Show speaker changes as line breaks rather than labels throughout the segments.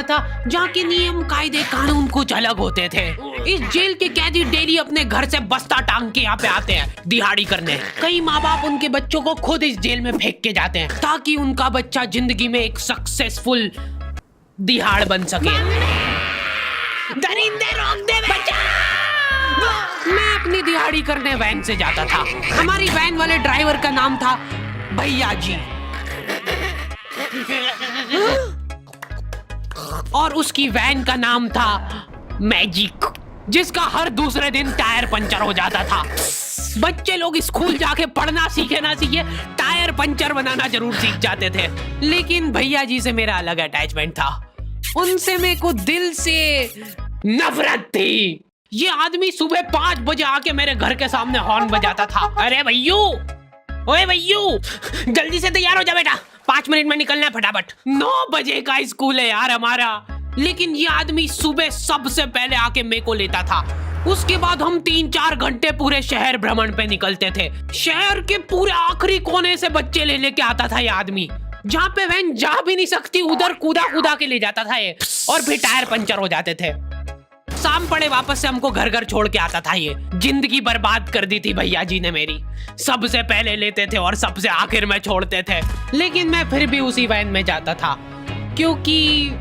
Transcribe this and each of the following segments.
बना था जहाँ के नियम कायदे कानून कुछ अलग होते थे। इस जेल के कैदी डेली अपने घर से बस्ता टांग के यहाँ पे आते हैं दिहाड़ी करने। कई माँ बाप उनके बच्चों को खुद इस जेल में फेंक के जाते हैं ताकि उनका बच्चा जिंदगी में एक सक्सेसफुल दिहाड़ बन सके। दरिंदे रोक दे बच्चा। मैं अपनी दिहाड़ी करने वैन से जाता था। हमारी वैन वाले ड्राइवर का नाम था भैया जी और उसकी वैन का नाम था मैजिक, जिसका हर दूसरे दिन टायर पंचर हो जाता था। बच्चे लोग स्कूल जाके पढ़ना सीखे ना सीखे टायर पंचर बनाना जरूर सीख जाते थे। लेकिन भैया जी से मेरा अलग अटैचमेंट था। उनसे मेरे को दिल से नफरत थी। ये आदमी सुबह 5 बजे आके मेरे घर के सामने हॉर्न बजाता था। अरे भैयू, ओए भैयू, जल्दी से तैयार हो जा बेटा, 5 मिनट में निकलना है फटाफट। 9 बजे का स्कूल है यार हमारा। लेकिन ये आदमी सुबह सबसे पहले आके मेरे को लेता था। उसके बाद हम 3-4 घंटे पूरे शहर भ्रमण पे निकलते थे। शहर के पूरे आखिरी कोने से बच्चे ले लेके आता था ये आदमी। जहाँ पे वैन जा भी नहीं सकती उधर कूदा कूदा के ले जाता था ये, और फिर टायर पंचर हो जाते थे। शाम पड़े वापस से हमको घर घर छोड़ के आता था ये। जिंदगी बर्बाद कर दी थी भैया जी ने मेरी। सबसे पहले लेते थे और सबसे आखिर में छोड़ते थे। लेकिन मैं फिर भी उसी वैन में जाता था क्योंकि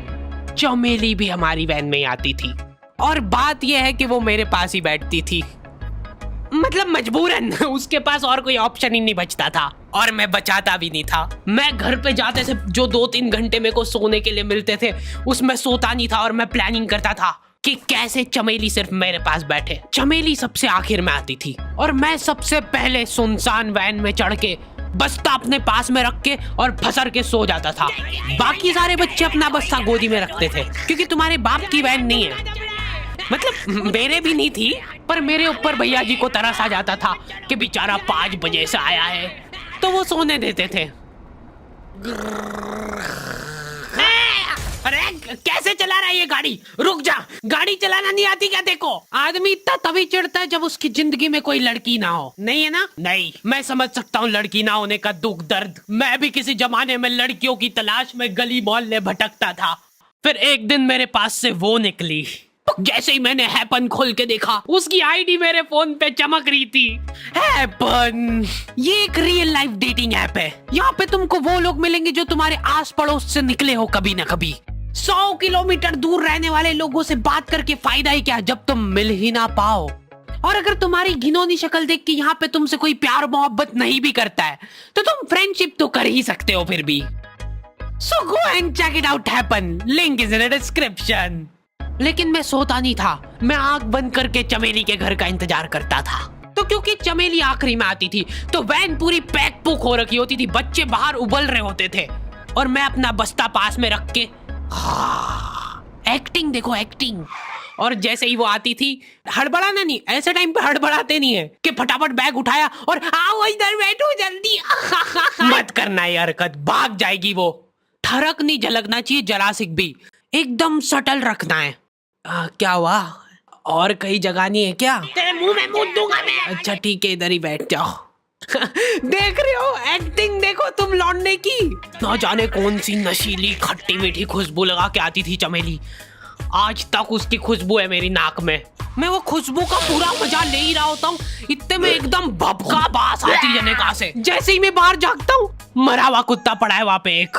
चमेली भी हमारी वैन में ही आती थी। और बात यह है कि वो मेरे पास ही बैठती थी, मतलब मजबूरन। उसके पास और कोई ऑप्शन ही नहीं बचता था और मैं बचाता भी नहीं था। मैं घर पे जाते से जो 2-3 घंटे मेरे को सोने के लिए मिलते थे उसमें सोता नहीं था और मैं प्लानिंग करता था कि कैसे चमेली सिर्फ मेरे पास बैठे। चमेली सबसे आखिर में आती थी और मैं सबसे पहले सुनसान वैन में चढ़ के बस्ता अपने पास में रख के और फसर के सो जाता था। बाकी सारे बच्चे अपना बस्ता गोदी में रखते थे क्योंकि तुम्हारे बाप की वैन नहीं है, मतलब मेरे भी नहीं थी। पर मेरे ऊपर भैया जी को तरस आ जाता था कि बेचारा 5 बजे से आया है, तो वो सोने देते थे। अरे कैसे चला रहा है ये गाड़ी? रुक जा, गाड़ी चलाना नहीं आती क्या? देखो, आदमी इतना तभी चिढ़ता है जब उसकी जिंदगी में कोई लड़की ना हो। नहीं है ना? नहीं, मैं समझ सकता हूँ लड़की ना होने का दुख दर्द। मैं भी किसी जमाने में लड़कियों की तलाश में गली मोहल्ले भटकता था। फिर एक दिन मेरे पास से वो निकली। जैसे ही मैंने हैपन खोल के देखा उसकी आईडी मेरे फोन पे चमक रही थी। हैपन ये एक रियल लाइफ डेटिंग ऐप है। यहाँ पे तुमको वो लोग मिलेंगे जो तुम्हारे आस पड़ोस से निकले हो कभी ना कभी। 100 किलोमीटर दूर रहने वाले लोगों से बात करके फायदा ही क्या जब तुम मिल ही ना पाओ। और अगर तुम्हारी घिनौनी शक्ल देख के यहाँ पे तुमसे कोई प्यार मोहब्बत नहीं भी करता है तो तुम फ्रेंडशिप तो कर ही सकते हो फिर भी। So go and check it out happen. Link is in the description. लेकिन मैं सोता नहीं था। मैं आंख बंद करके चमेली के घर का इंतजार करता था। तो क्योंकि चमेली आखिरी में आती थी तो वैन पूरी पैक पुक हो रखी होती थी। बच्चे बाहर उबल रहे होते थे और मैं अपना बस्ता पास में रख के एक्टिंग देखो एक्टिंग। और जैसे ही वो आती थी, हड़बड़ाना नहीं, ऐसे टाइम पे हड़बड़ाते नहीं है कि फटाफट बैग उठाया और आओ इधर बैठो जल्दी। मत करना ये हरकत, भाग जाएगी वो। ठरक नहीं झलकना चाहिए जरा सिक भी, एकदम सटल रखना है। क्या हुआ? और कहीं जगह नहीं है क्या? तेरे मुंह में मूत दूंगा मैं। अच्छा ठीक है, इधर ही बैठ जाओ। देख रहे हो एक्टिंग देखो तुम लौंडे की। ना जाने कौन सी नशीली खट्टी मीठी खुशबू लगा के आती थी चमेली। आज तक उसकी खुशबू है मेरी नाक में। मैं वो खुशबू का पूरा मजा ले ही रहा होता हूँ, इतने में एकदम भभका बास आती है निकाह से। जैसे ही मैं बाहर झांकता हूँ, मरा हुआ कुत्ता पड़ा है वहाँ पे। एक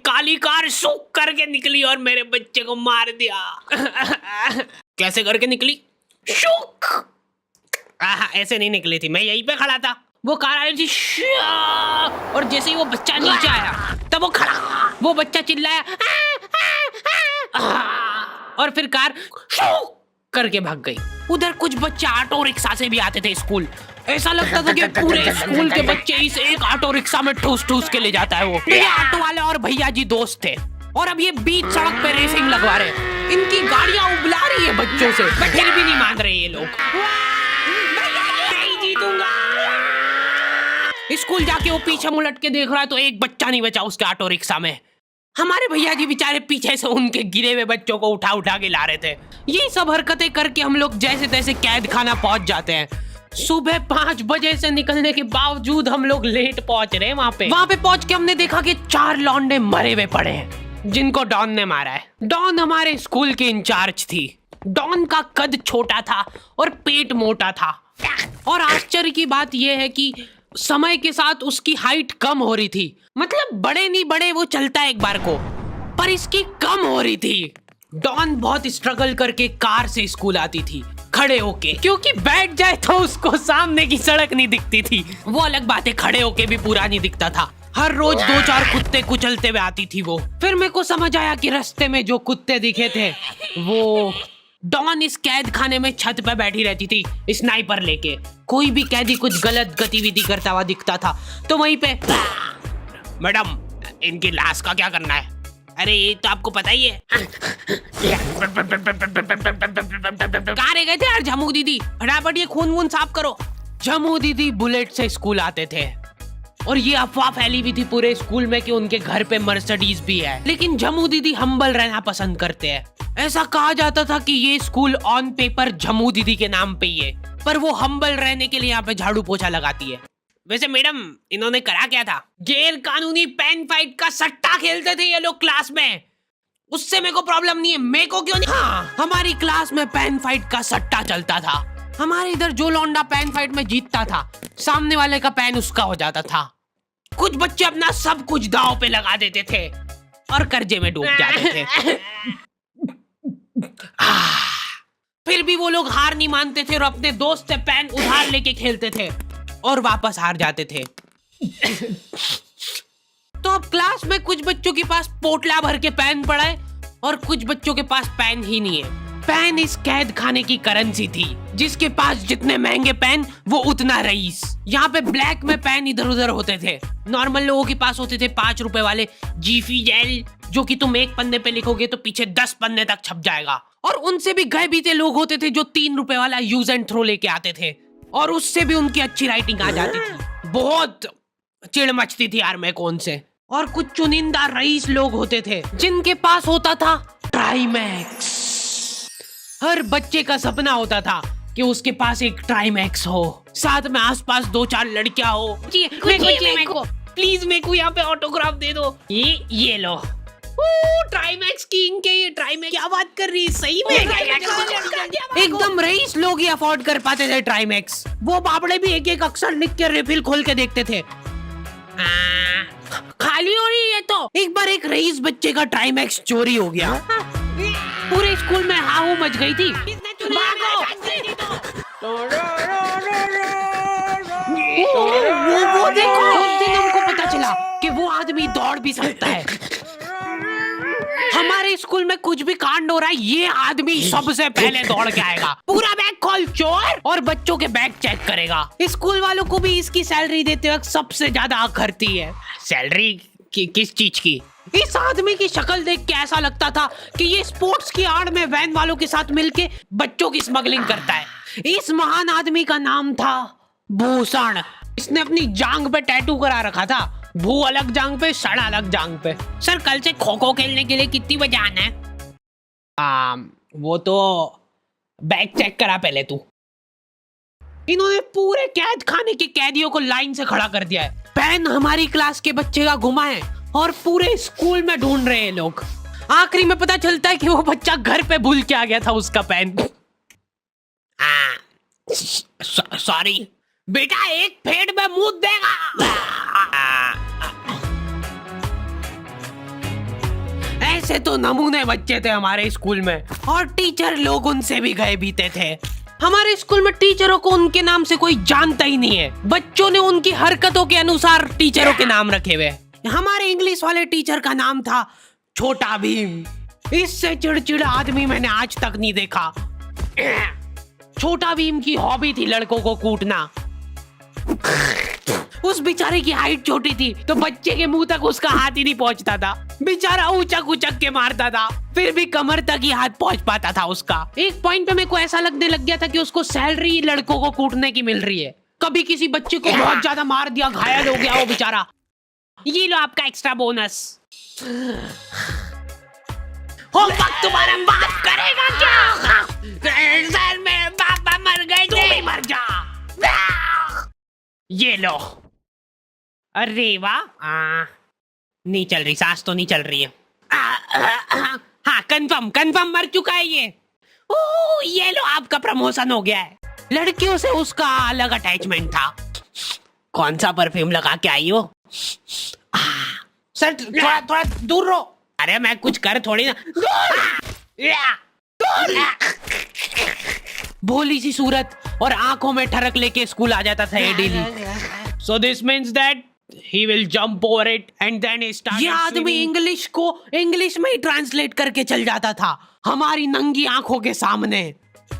काली कार सूख करके निकली और मेरे बच्चे को मार दिया। कैसे करके निकली? शूक। ऐसे नहीं निकली थी, मैं यहीं पे खड़ा था, वो कार आई थी और जैसे ही वो बच्चा नीचे आया तब वो खड़ा, वो बच्चा चिल्लाया और फिर कार शूक करके भाग गई। उधर कुछ बच्चे ऑटो रिक्शा से भी आते थे स्कूल। ऐसा लगता था कि पूरे स्कूल के बच्चे इस एक ऑटो रिक्शा में ठूस ठूस के ले जाता है वो। ये ऑटो वाले और भैया जी दोस्त थे और अब ये बीच सड़क पे रेसिंग लगवा रहे हैं। इनकी गाड़ियां उबला रही है बच्चों से, पर फिर भी नहीं मान रहे ये लोग। नहीं जीतूंगा। स्कूल जाके वो पीछे मुलट के देख रहा है तो एक बच्चा नहीं बचा उसके ऑटो रिक्शा में। हमारे भैया जी बेचारे पीछे से उनके गिरे हुए बच्चों को उठा उठा के ला रहे थे। ये सब हरकतें करके हम लोग जैसे तैसे कैद खाना पहुंच जाते हैं। सुबह 5 बजे से निकलने के बावजूद हम लोग लेट पहुंच रहे हैं। वहाँ पे पहुंच के हमने देखा कि 4 लौंडे मरे हुए पड़े हैं। जिनको डॉन ने मारा है। डॉन हमारे स्कूल की इंचार्ज थी। डॉन का कद छोटा था और पेट मोटा था, और आश्चर्य की बात यह है कि समय के साथ उसकी हाइट कम हो रही थी। मतलब बड़े नहीं बड़े वो चलता एक बार को, पर इसकी कम हो रही थी। डॉन बहुत स्ट्रगल करके कार से स्कूल आती थी खड़े होके, क्योंकि बैठ जाए तो उसको सामने की सड़क नहीं दिखती थी। वो अलग बात है, खड़े होके भी पूरा नहीं दिखता था। हर रोज 2-4 कुत्ते कुचलते हुए आती थी वो। फिर मेरे को समझ आया कि रास्ते में जो कुत्ते दिखे थे वो डॉन इस कैद खाने में छत पे बैठी रहती थी स्नाइपर लेके। कोई भी कैदी कुछ गलत गतिविधि करता हुआ दिखता था तो वहीं पे, मैडम इनकी लाश का क्या करना है? अरे ये तो आपको पता ही है। कहाँ रह गए थे यार झमू दीदी, फटाफट ये खून वून साफ करो। झमू दीदी बुलेट से स्कूल आते थे और ये अफवाह फैली हुई थी पूरे स्कूल में कि उनके घर पे मर्सिडीज भी है। लेकिन झमू दीदी हम्बल रहना पसंद करते हैं। ऐसा कहा जाता था कि ये स्कूल ऑन पेपर झमू दीदी के नाम पे ही है, पर वो हम्बल रहने के लिए यहाँ पे झाड़ू पोछा लगाती है। वैसे मैडम इन्होंने करा क्या था? गैर कानूनी पेन फाइट का सट्टा खेलते थे ये लोग क्लास में। उससे मेरे को प्रॉब्लम नहीं है, मेरे को क्यों नहीं? हाँ, हमारी क्लास में पेन फाइट का सट्टा चलता था। हमारे इधर जो लौंडा पेन फाइट में जीतता था, सामने वाले का पेन उसका हो जाता था। कुछ बच्चे अपना सब कुछ दांव पे लगा देते थे और कर्जे में डूब जाते थे। फिर भी वो लोग हार नहीं मानते थे और अपने दोस्त से पेन उधार लेके खेलते थे और वापस हार जाते थे। तो अब क्लास में कुछ बच्चों के पास पोटला भर के पेन पड़ा है और कुछ बच्चों के पास पेन ही नहीं है। पेन इस कैद खाने की करेंसी थी। जिसके पास जितने महंगे पेन वो उतना रईस। यहाँ पे ब्लैक में पेन इधर उधर होते थे। नॉर्मल लोगों के पास होते थे 5 रुपए वाले जीफी जेल, जो कि तुम एक पन्ने पे लिखोगे तो पीछे 10 पन्ने तक छप जाएगा। और उनसे भी गए बीते लोग होते थे जो 3 रुपए वाला यूज एंड थ्रो लेके आते थे और उससे भी उनकी अच्छी राइटिंग आ जाती थी। बहुत चिढ़ मचती थी यार मैं कौन से। और कुछ चुनिंदा रईस लोग होते थे जिनके पास होता था ट्राईमैक्स। हर बच्चे का सपना होता था कि उसके पास एक ट्राईमैक्स हो, साथ में आसपास 2-4 लड़कियां हो। मेरे को प्लीज मेरे को यहाँ पे ऑटोग्राफ दे दो। ये लो ट्राईमैक्स किंग के, ये ट्राईमैक्स क्या बात कर रही है सही में? एकदम रईस लोग ही अफोर्ड कर पाते थे ट्राईमैक्स। वो बाबड़े भी एक एक अक्षर लिख के रिफिल खोल के देखते थे। खाली हो रही है तो एक बार एक रईस बच्चे का ट्राईमैक्स चोरी हो गया। पूरे स्कूल में हाहू मच गई थी। वो देखो, उस दिन हमको पता चला कि वो आदमी दौड़ भी सकता है। हमारे स्कूल में कुछ भी कांड हो रहा है, ये आदमी सबसे पहले दौड़ के आएगा, पूरा बैग खोल चोर, और बच्चों के बैग चेक करेगा। स्कूल वालों को भी इसकी सैलरी देते वक्त सबसे ज्यादा आखरती है। सैलरी किस चीज की? इस आदमी की शक्ल देख के ऐसा लगता था कि ये स्पोर्ट्स की आड़ में वैन वालों के साथ मिलके बच्चों की स्मगलिंग करता है। इस महान आदमी का नाम था भूषण। इसने अपनी जांग पे टैटू करा रखा था, भू अलग जांग पे, सड़ अलग जांग पे। सर कल से खो खो खेलने के लिए कितनी बजे आना है? वो तो बैग चेक करा पहले तू। इन्होंने पूरे कैद खाने के कैदियों को लाइन से खड़ा कर दिया है। पेन हमारी क्लास के बच्चे का गुमा है और पूरे स्कूल में ढूंढ रहे हैं लोग। आखिरी में पता चलता है कि वो बच्चा घर पे भूल के आ गया था उसका पेन। सॉरी बेटा, एक फेट में मुंह देगा। ऐसे तो नमूने बच्चे थे हमारे स्कूल में, और टीचर लोग उनसे भी गए बीते थे। हमारे स्कूल में टीचरों को उनके नाम से कोई जानता ही नहीं है। बच्चों ने उनकी हरकतों के अनुसार टीचरों के नाम रखे हुए। हमारे इंग्लिश वाले टीचर का नाम था छोटा भीम। इससे चिड़चिड़ा आदमी मैंने आज तक नहीं देखा। छोटा भीम की हॉबी थी लड़कों को कूटना। उस बेचारे की हाइट छोटी थी तो बच्चे के मुंह तक उसका हाथ ही नहीं पहुंचता था। बेचारा उचक उचक के मारता था, फिर भी कमर तक ही हाथ पहुंच पाता था उसका। एक पॉइंट पे मेरे को ऐसा लगने लग गया था कि उसको सैलरी लड़कों को कूटने की मिल रही है। कभी किसी बच्चे को बहुत ज्यादा मार दिया, घायल हो गया वो बेचारा, ये लो आपका एक्स्ट्रा बोनस। होमवर्क तुम्हारा बाप करेगा क्या? सर मेरे पापा मर गए थे। तू भी मर जा। ये लो। अरे वाह, नहीं चल रही, सांस तो नहीं चल रही है। हाँ कंफर्म मर चुका है ये। ओह ये लो आपका प्रमोशन हो गया है। लड़कियों से उसका अलग अटैचमेंट था। कौन सा परफ्यूम लगा के आई हो? सर थोड़ा दूर रहो। अरे मैं कुछ कर थोड़ी ना। भोली सी सूरत और आंखों में ठरक लेके स्कूल आ जाता था ये daily. So this means that he will jump over it and then he started. ये आदमी इंग्लिश को इंग्लिश में ही ट्रांसलेट करके चल जाता था हमारी नंगी आंखों के सामने।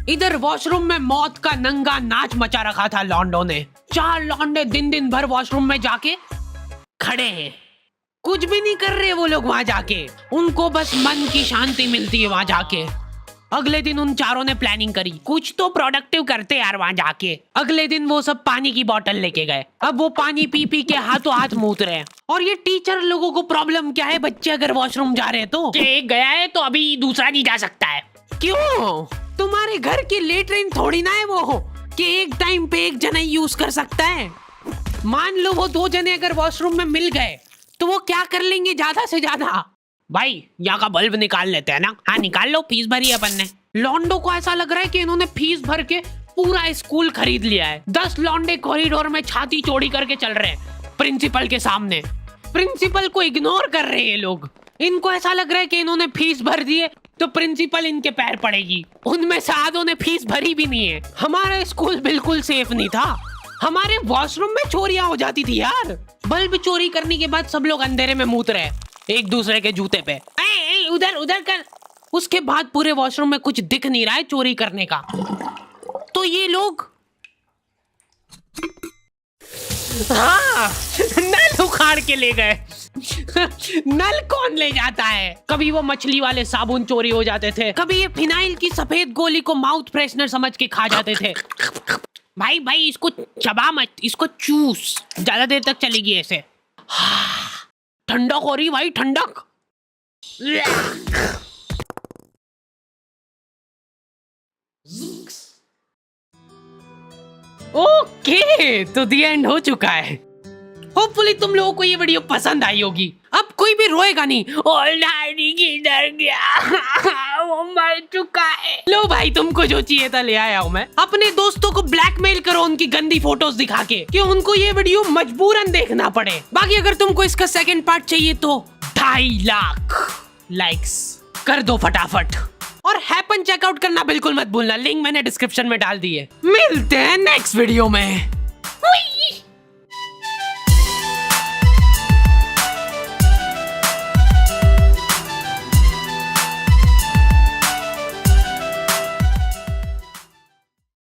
इधर वॉशरूम में मौत का नंगा नाच मचा रखा था लॉन्डो ने। 4 लॉन्डे दिन भर वॉशरूम में जाके खड़े हैं, कुछ भी नहीं कर रहे वो लोग वहां जाके। उनको बस मन की शांति मिलती है वहां जाके। अगले दिन उन चारों ने प्लानिंग करी, कुछ तो प्रोडक्टिव करते यार वहां जाके। अगले दिन वो सब पानी की बोतल लेके गए। अब वो पानी पी पी के हाथों हाथ मूत रहे हैं। और ये टीचर लोगों को प्रॉब्लम क्या है, बच्चे अगर वॉशरूम जा रहे हैं तो एक गया है तो अभी दूसरा नहीं जा सकता है। क्यों? तुम्हारे घर की लेटरिन थोड़ी ना है वो कि एक टाइम पे एक जना यूज कर सकता है। मान लो वो 2 जने अगर वॉशरूम में मिल गए तो वो क्या कर लेंगे ज्यादा से ज्यादा? भाई यहाँ का बल्ब निकाल लेते हैं ना। हाँ निकाल लो, फीस भरी है अपन ने। लॉन्डो को ऐसा लग रहा है कि इन्होंने फीस भर के पूरा स्कूल खरीद लिया है। 10 लॉन्डे कॉरिडोर में छाती चौड़ी करके चल रहे हैं प्रिंसिपल के सामने। प्रिंसिपल को इग्नोर कर रहे हैं ये लोग। इनको ऐसा लग रहा है कि इन्होंने फीस भर दी है तो प्रिंसिपल इनके पैर पड़ेगी। उनमें से आधों ने फीस भरी भी नहीं है। हमारा स्कूल बिल्कुल सेफ नहीं था। हमारे वॉशरूम में चोरियां हो जाती थी यार। बल्ब चोरी करने के बाद सब लोग अंधेरे में मूत रहे एक दूसरे के जूते पे। उधर कर। उसके बाद पूरे वॉशरूम में कुछ दिख नहीं रहा है चोरी करने का। तो ये लोग हाँ नल उखाड़ के ले गए। नल कौन ले जाता है? कभी वो मछली वाले साबुन चोरी हो जाते थे, कभी ये फिनाइल की सफेद गोली को माउथ फ्रेशनर समझ के खा जाते थे। भाई इसको चबा मत, इसको चूस, ज्यादा देर तक चलेगी ऐसे। ठंडक हो रही भाई, ठंडक। ओके तो दी एंड हो चुका है। होपफुली तुम लोगों को ये वीडियो पसंद आई होगी। अब कोई भी रोएगा नहीं। किधर गया? वो मर चुका है। लो भाई तुमको जो चाहिए था ले आया हूँ मैं। अपने दोस्तों को ब्लैकमेल करो उनकी गंदी फोटोज दिखा के कि उनको ये वीडियो मजबूरन देखना पड़े। बाकी अगर तुमको इसका सेकंड पार्ट चाहिए तो 2.5 लाख लाइक्स कर दो फटाफट। और हैपन चेकआउट करना बिल्कुल मत भूलना, लिंक मैंने डिस्क्रिप्शन में डाल दी है। मिलते हैं नेक्स्ट वीडियो में।